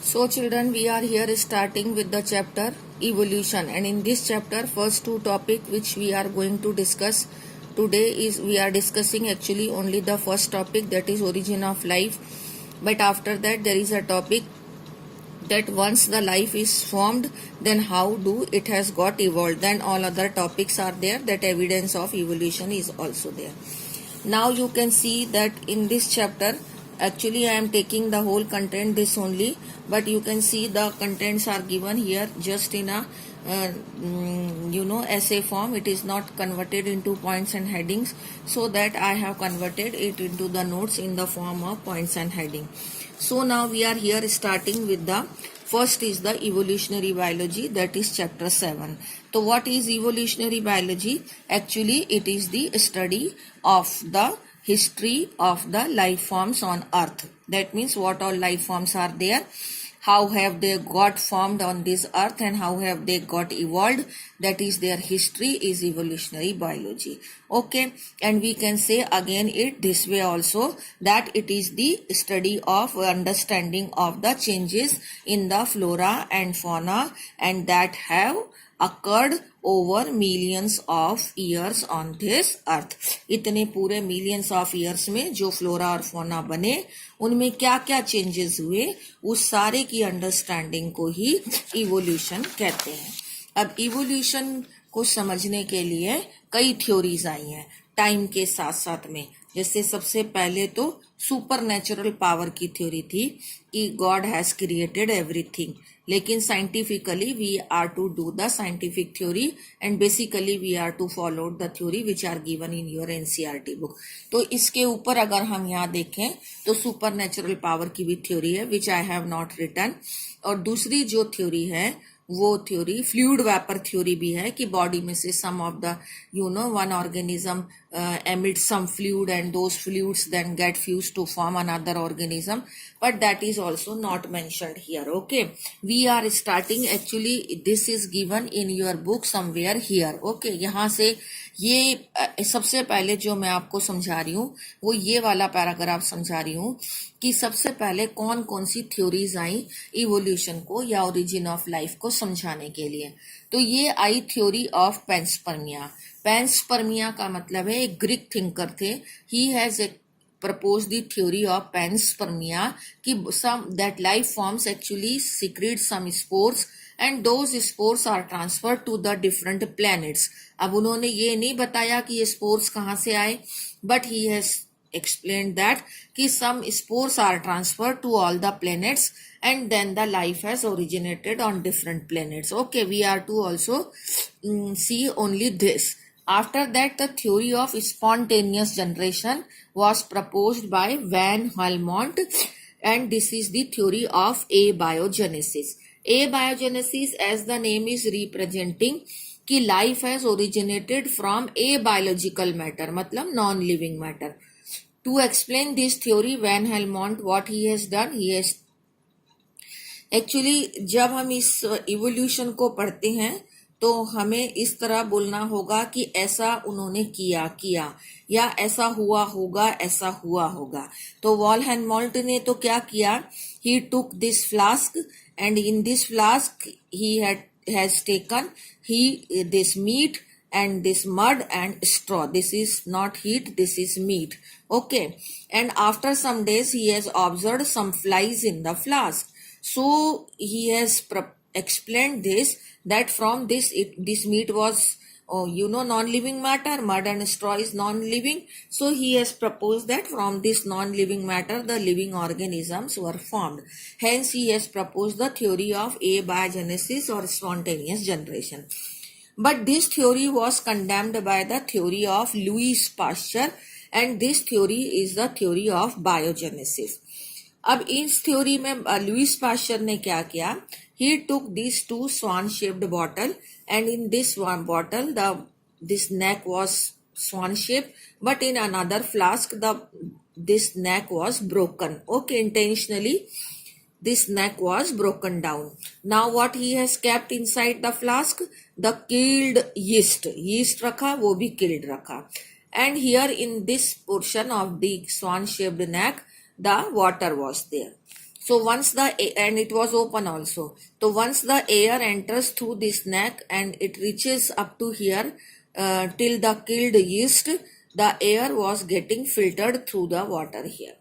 So children, we are here starting with the chapter evolution, and in this chapter first two topic which we are going to discuss today is we are discussing actually only the first topic, that is origin of life. But after that there is a topic that once the life is formed, then how do it has got evolved. Then all other topics are there, that evidence of evolution is also there. Now you can see that in this chapter actually I am taking the whole content this only, but you can see the contents are given here just in a essay form. It is not converted into points and headings, so that I have converted it into the notes in the form of points and heading. So now we are here starting with the first is the evolutionary biology, that is chapter 7. So what is evolutionary biology? Actually it is the study of the history of the life forms on earth. That means what all life forms are there, how have they got formed on this earth, and how have they got evolved. That is their history, is evolutionary biology. Okay, and we can say again it this way also, that it is the study of understanding of the changes in the flora and fauna, and that have occurred over millions of years on this earth. इतने पूरे millions of years में जो flora और फोना बने, उनमें क्या क्या चेंजेस हुए, उस सारे की अंडरस्टैंडिंग को ही इवोल्यूशन कहते हैं. अब इवोल्यूशन को समझने के लिए कई थ्योरीज आई हैं टाइम के साथ साथ में. जैसे सबसे पहले तो सुपर नेचुरल पावर की थ्योरी थी कि गॉड हैज क्रिएटेड एवरीथिंग, लेकिन scientifically we are to do the scientific theory, and basically we are to follow the theory which are given in your NCERT book. तो इसके ऊपर अगर हम यहाँ देखें तो सुपर नेचुरल पावर की भी थ्योरी है विच आई हैव नॉट रिटन. और दूसरी जो थ्योरी है वो थ्योरी फ्लूइड वेपर थ्योरी भी है कि बॉडी में से some of the one organism emit some fluid, and those fluids then get fused to form another organism, but that is also not mentioned here. Okay, we are starting, actually this is given in your book somewhere here. Okay, यहाँ से ये सबसे पहले जो मैं आपको समझा रही हूँ वो ये वाला पैराग्राफ समझा रही हूँ कि सबसे पहले कौन कौन सी थ्योरीज आई इवोल्यूशन को या ओरिजिन ऑफ लाइफ को समझाने के लिए. तो ये आई थ्योरी ऑफ पेंसपर्मिया. पेंसपर्मिया का मतलब है एक ग्रीक थिंकर थे. He has proposed the theory of panspermia कि some that life forms actually secrete some spores and those spores are transferred to the different planets. अब उन्होंने ये नहीं बताया कि ये spores कहाँ से आए, but he has explained that कि some spores are transferred to all the planets and then the life has originated on different planets. Okay, we are to also see only this. After that, the theory of spontaneous generation was proposed by Van Helmont, and this is the theory of abiogenesis. Abiogenesis, as the name is representing, कि life has originated from abiological matter, मतलब non-living matter. To explain this theory, Van Helmont, what he has done, he has actually, जब हम इस evolution को पढ़ते हैं तो हमें इस तरह बोलना होगा कि ऐसा उन्होंने किया या ऐसा हुआ होगा. तो वॉल हेलमोंट ने तो क्या किया, he took this flask and in this flask he has taken this meat and this mud and straw. This is not heat, this is meat. Okay, and after some days he has observed some flies in the flask. So he has explained this, that from this meat was non-living matter, mud and straw is non-living. So he has proposed that from this non-living matter the living organisms were formed. Hence he has proposed the theory of abiogenesis or spontaneous generation. But this theory was condemned by the theory of Louis Pasteur, and this theory is the theory of biogenesis. अब इस theory में Lewis pasture ने क्या किया, he took these two swan shaped bottle, and in this one bottle this neck was swan shaped, but in another flask this neck was broken. Okay, intentionally this neck was broken down. Now what he has kept inside the flask, the killed yeast रखा, वो भी killed रखा, and here in this portion of the swan shaped neck the water was there. So once and it was open also. So once the air enters through this neck and it reaches up to here till the killed yeast, the air was getting filtered through the water here.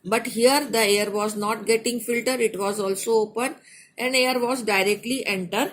But here the air was not getting filtered, it was also open and air was directly enter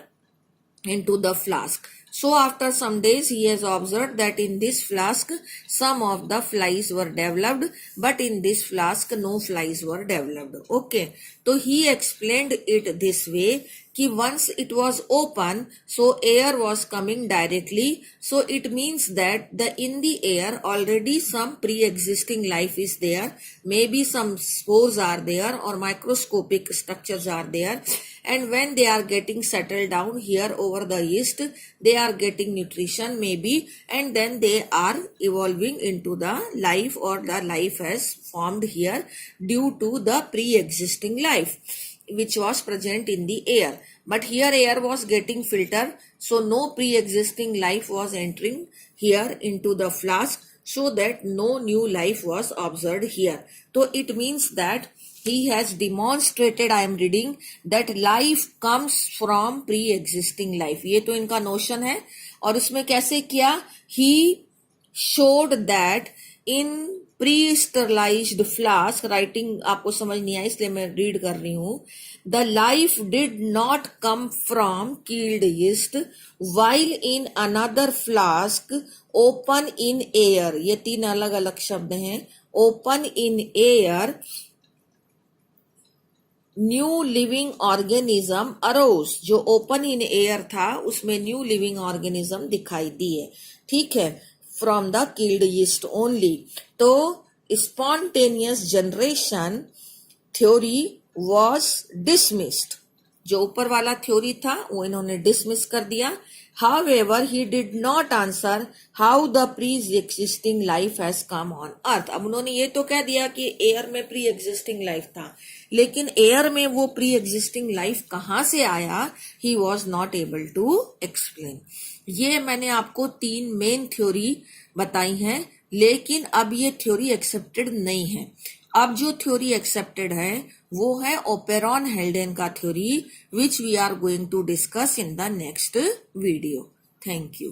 into the flask. So after some days he has observed that in this flask some of the flies were developed, but in this flask no flies were developed. Okay, so he explained it this way कि once it was open, so air was coming directly, so it means that in the air already some pre-existing life is there, maybe some spores are there or microscopic structures are there, and when they are getting settled down here over the yeast, they are getting nutrition maybe, and then they are evolving into the life, or the life has formed here due to the pre-existing life which was present in the air. But here air was getting filtered, so no pre-existing life was entering here into the flask, so that no new life was observed here. So it means that he has demonstrated, I am reading, that life comes from pre-existing life. ये तो इनका notion है. और उसमें कैसे किया? He showed that in pre-sterilized flask, writing आपको समझ नहीं आया इसलिए मैं read कर रही हूँ. The life did not come from killed yeast, while in another flask open in air, ये तीन अलग अलग शब्द हैं, open in air, new living organism arose. जो ओपन इन एयर था उसमें न्यू लिविंग ऑर्गेनिज्म दिखाई दिए. ठीक है, from the killed yeast only. तो spontaneous generation theory was dismissed. जो ऊपर वाला थ्योरी था वो इन्होंने डिसमिस कर दिया. However, he did not answer how the pre-existing life has come on earth. अब उन्होंने ये तो कह दिया कि एयर में प्री एग्जिस्टिंग लाइफ था, लेकिन एयर में वो प्री एग्जिस्टिंग लाइफ कहाँ से आया, he was not able to explain. ये मैंने आपको तीन मेन थ्योरी बताई हैं, लेकिन अब ये थ्योरी एक्सेप्टेड नहीं है. अब जो थ्योरी एक्सेप्टेड है वो है ओपेरॉन हेल्डेन का theory, which we are going to discuss in the next video. Thank you.